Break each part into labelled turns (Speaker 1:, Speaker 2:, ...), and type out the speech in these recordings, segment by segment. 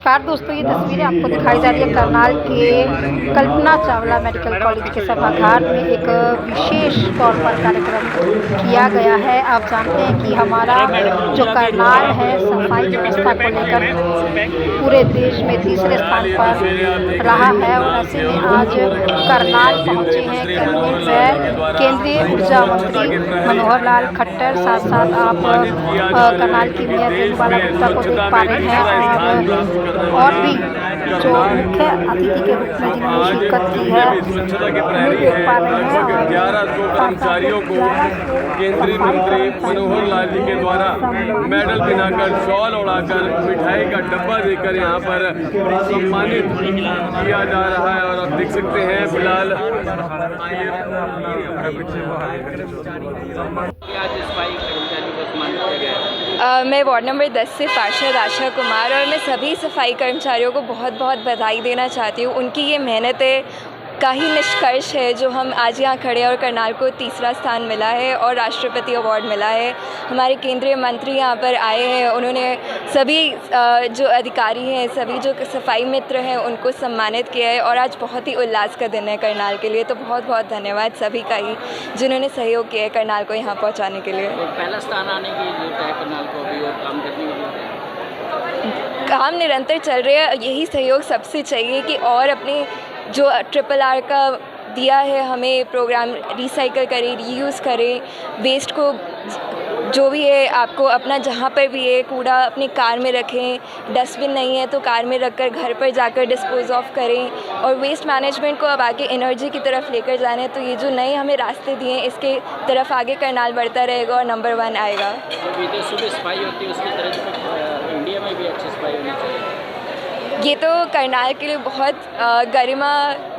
Speaker 1: नमस्कार दोस्तों, ये तस्वीरें आपको दिखाई जा रही है करनाल के कल्पना चावला मेडिकल कॉलेज के सभागार में एक विशेष तौर पर कार्यक्रम किया गया है। आप जानते हैं कि हमारा जो करनाल है सफाई व्यवस्था को लेकर पूरे देश में तीसरे स्थान पर रहा है और ऐसे में आज करनाल पहुंचे हैं कैबिनेट में केंद्रीय ऊर्जा मंत्री मनोहर लाल खट्टर, साथ साथ आप करनाल की मेयर रेणुबाला गुप्ता को देख पा रहे हैं और भी जो मुख्य अतिथि के रूप में जिन्होंने शिरकत की है उन्हें देख पा रहे हैं।
Speaker 2: 1100 कर्मचारियों को केंद्रीय मंत्री मनोहर लाल जी के द्वारा मेडल पहनाकर, शॉल उड़ाकर, मिठाई का डब्बा देकर यहाँ पर सम्मानित किया जा रहा है। और आप देख सकते हैं फिलहाल
Speaker 3: मैं वार्ड नंबर 10 से पार्षद आशा कुमार और मैं सभी सफाई कर्मचारियों को बहुत बहुत बधाई देना चाहती हूँ। उनकी ये मेहनत का ही निष्कर्ष है जो हम आज यहाँ खड़े और करनाल को तीसरा स्थान मिला है और राष्ट्रपति अवार्ड मिला है। हमारे केंद्रीय मंत्री यहाँ पर आए हैं, उन्होंने सभी जो अधिकारी हैं, सभी जो सफाई मित्र हैं उनको सम्मानित किया है और आज बहुत ही उल्लास का दिन है करनाल के लिए। तो बहुत बहुत धन्यवाद सभी का ही जिन्होंने सहयोग किया है करनाल को यहाँ पहुँचाने के लिए।
Speaker 4: पहला स्थान आने की जरूरत है करनाल को भी और काम करने की
Speaker 3: काम निरंतर चल रहे हैं, यही सहयोग सबसे चाहिए कि और अपने जो RRR का दिया है हमें प्रोग्राम, रिसाइकल करें, रीयूज़ करें, वेस्ट को जो भी है आपको अपना जहाँ पर भी है कूड़ा अपनी कार में रखें, डस्टबिन नहीं है तो कार में रखकर घर पर जाकर डिस्पोज ऑफ करें और वेस्ट मैनेजमेंट को अब आगे एनर्जी की तरफ लेकर जाना है। तो ये जो नए हमें रास्ते दिए हैं इसके तरफ आगे करनाल बढ़ता रहेगा और नंबर 1 आएगा।
Speaker 4: विदेशों में सफाई होती है उसकी तरह इंडिया में भी अच्छी सफाई होनी चाहिए।
Speaker 3: ये तो करनाल के लिए बहुत गरिमा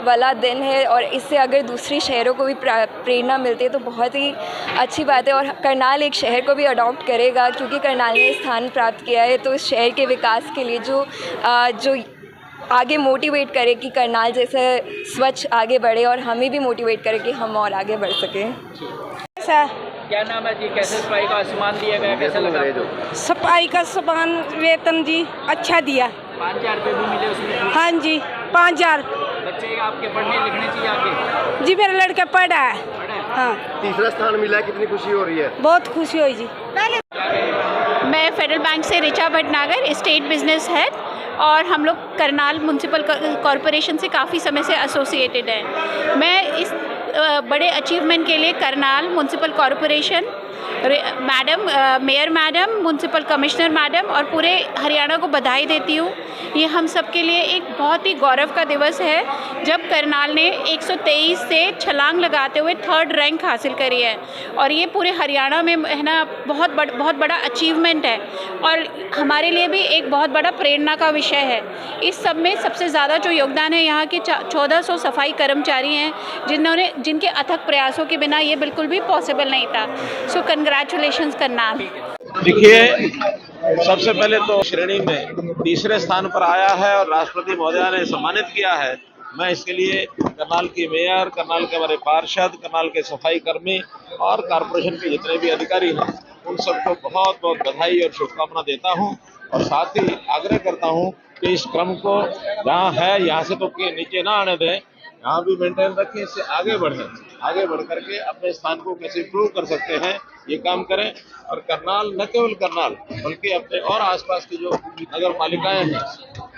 Speaker 3: वाला दिन है और इससे अगर दूसरी शहरों को भी प्रेरणा मिलती है तो बहुत ही अच्छी बात है और करनाल एक शहर को भी अडॉप्ट करेगा क्योंकि करनाल ने स्थान प्राप्त किया है। तो इस शहर के विकास के लिए जो आगे मोटिवेट करे कि करनाल जैसे स्वच्छ आगे बढ़े और हमें भी मोटिवेट करे कि हम और आगे बढ़ सकें।
Speaker 4: क्या नाम है जी? कैसे सफाई का सम्मान दिया गया, कैसा लगा?
Speaker 5: सफाई का सम्मान वेतन जी अच्छा दिया।
Speaker 4: 5,000 रुपये भी मिले उसमें?
Speaker 5: हाँ जी 5,000।
Speaker 4: बच्चे आपके पढ़ने लिखने चाहिए आगे?
Speaker 5: जी मेरा लड़का पढ़ा है। हाँ
Speaker 6: तीसरा स्थान मिला है, कितनी खुशी हो रही है?
Speaker 5: बहुत खुशी हुई जी।
Speaker 7: मैं फेडरल बैंक से Richa Bhatnagar, estate business head, और हम लोग करनाल म्यूनसिपल कॉरपोरेशन से काफ़ी समय से एसोसिएटेड हैं। मैं इस बड़े अचीवमेंट के लिए Karnal municipal corporation, madam mayor madam, municipal commissioner madam और पूरे हरियाणा को बधाई देती हूँ। ये हम सब के लिए एक बहुत ही गौरव का दिवस है जब करनाल ने 123 से छलांग लगाते हुए 3rd रैंक हासिल करी है और ये पूरे हरियाणा में है ना बहुत बड़ा अचीवमेंट है और हमारे लिए भी एक बहुत बड़ा प्रेरणा का विषय है। इस सब में सबसे ज़्यादा जो योगदान है यहाँ के 1400 सफाई कर्मचारी हैं जिनके अथक प्रयासों के बिना ये बिल्कुल भी पॉसिबल नहीं था। सो कंग्रेचुलेशंस करनाल।
Speaker 8: देखिए, सबसे पहले तो श्रेणी में तीसरे स्थान पर आया है और राष्ट्रपति महोदया ने सम्मानित किया है। मैं इसके लिए करनाल की मेयर, करनाल के हमारे पार्षद, करनाल के सफाई कर्मी और कॉरपोरेशन के जितने भी अधिकारी हैं उन सबको बहुत बहुत बधाई और शुभकामना देता हूं और साथ ही आग्रह करता हूं कि इस क्रम को जहाँ है यहाँ से तो नीचे ना आने दें, यहाँ भी मेंटेन रखें, इससे आगे बढ़ करके अपने स्थान को कैसे इम्प्रूव कर सकते हैं ये काम करें। और करनाल न केवल करनाल बल्कि अपने और आसपास की जो नगर पालिकाएं हैं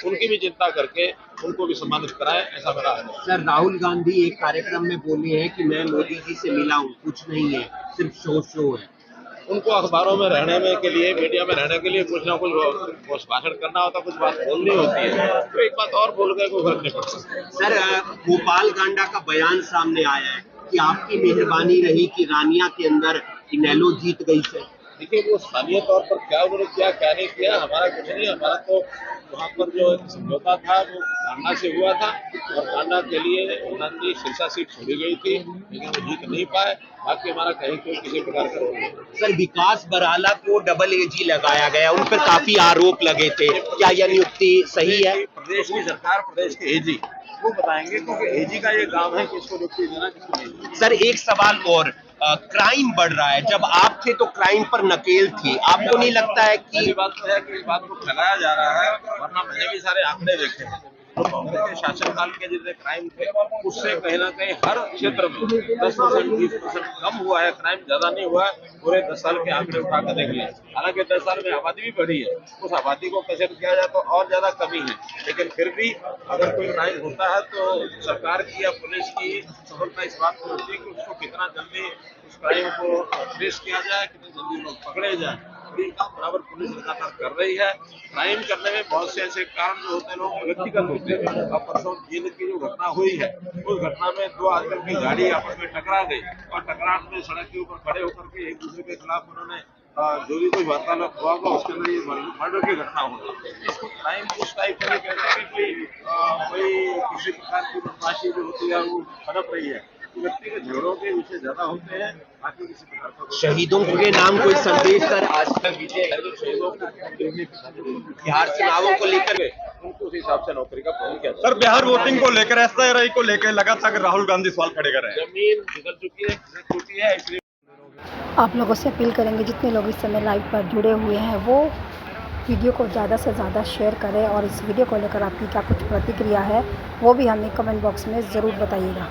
Speaker 8: उनकी भी चिंता करके उनको भी सम्मानित कराएं, ऐसा मेरा है।
Speaker 9: सर, राहुल गांधी एक कार्यक्रम में बोले हैं कि मैं मोदी जी से मिला हूँ, कुछ नहीं है, सिर्फ शो है।
Speaker 8: उनको अखबारों में रहने में के लिए, मीडिया में रहने के लिए कुछ ना कुछ भाषण करना होता, कुछ बात बोलनी होती है, तो एक बात और बोल गए कोई फर्क नहीं पड़ता।
Speaker 9: सर, गोपाल कांडा का बयान सामने आया है कि आपकी मेहरबानी रही कि रानिया के अंदर इनेलो जीत गई। सर
Speaker 8: देखिए, वो स्थानीय तौर पर क्या उन्होंने किया क्या नहीं किया, हमारा कुछ नहीं। हमारा तो वहाँ पर जो समझौता था वो कांडा से हुआ था और कांडा के लिए उन्होंने सिरसा सीट छोड़ी गई थी लेकिन वो जीत नहीं पाए। बाकी हमारा कहीं कोई किसी प्रकार का रोल नहीं।
Speaker 9: सर, विकास बराला को डबल AG लगाया गया, उन पर काफी आरोप लगे थे, क्या यह नियुक्ति सही है?
Speaker 8: प्रदेश की सरकार, प्रदेश के AG वो बताएंगे क्योंकि AG का ये काम है कि इसको नियुक्ति देना, किसको नहीं।
Speaker 9: सर, एक सवाल और, क्राइम बढ़ रहा है। जब आप थे तो क्राइम पर नकेल थी, आपको नहीं लगता है कि
Speaker 8: पहली बात तो है कि इस बात को फैलाया जा रहा है, वरना मैंने भी सारे आंकड़े देखे हैं। तो कांग्रेस के शासनकाल के जितने क्राइम थे उससे कहीं ना कहीं हर क्षेत्र में 10% 20% कम हुआ है, क्राइम ज्यादा नहीं हुआ है। पूरे 10 साल के आंकड़े उठा कर देख लें। हालांकि 10 साल में आबादी भी बढ़ी है, उस आबादी को कैसे किया जाए तो और ज्यादा कमी है, लेकिन फिर भी अगर कोई क्राइम होता है तो सरकार की या पुलिस की सफलता इस बात को होती है कि उसको कितना जल्दी उस क्राइम को ट्रेस किया जाए, कितनी जल्दी लोग पकड़े जाए। ये काम बराबर पुलिस लगातार कर रही है। क्राइम करने में बहुत से ऐसे कारण जो होते हैं लोग व्यक्तिगत होते हैं। अब परसों जेल की जो घटना हुई है, उस घटना में 2 आदमियों की गाड़ी आपस में टकरा गई और टकराव में सड़क के ऊपर खड़े होकर के एक दूसरे के खिलाफ उन्होंने जो भी कोई वार्तालाप हुआ होगा उसके अंदर ये मर्डर की घटना होगी। इसको क्राइम उस टाइप से कहते हैं कि कोई किसी प्रकार की बदमाशी जो होती है वो पनप रही है। व्यक्तिगत झगड़ों के विषय ज्यादा होते हैं, बाकी किसी प्रकार का
Speaker 9: शहीदों के नाम कोई संदेश सर आज तक
Speaker 8: शहीदों को
Speaker 9: बिहार चुनावों को लेकर
Speaker 8: उनको उस हिसाब से नौकरी का फोन किया
Speaker 10: सर बिहार वोटिंग को लेकर एसआईआर को लेकर लगातार राहुल गांधी सवाल खड़े कर रहे हैं।
Speaker 8: जमीन बिगड़ चुकी है, खिसक चुकी है, इसलिए
Speaker 1: आप लोगों से अपील करेंगे जितने लोग इस समय लाइव पर जुड़े हुए हैं वो वीडियो को ज़्यादा से ज़्यादा शेयर करें और इस वीडियो को लेकर आपकी क्या कुछ प्रतिक्रिया है वो भी हमें कमेंट बॉक्स में ज़रूर बताइएगा।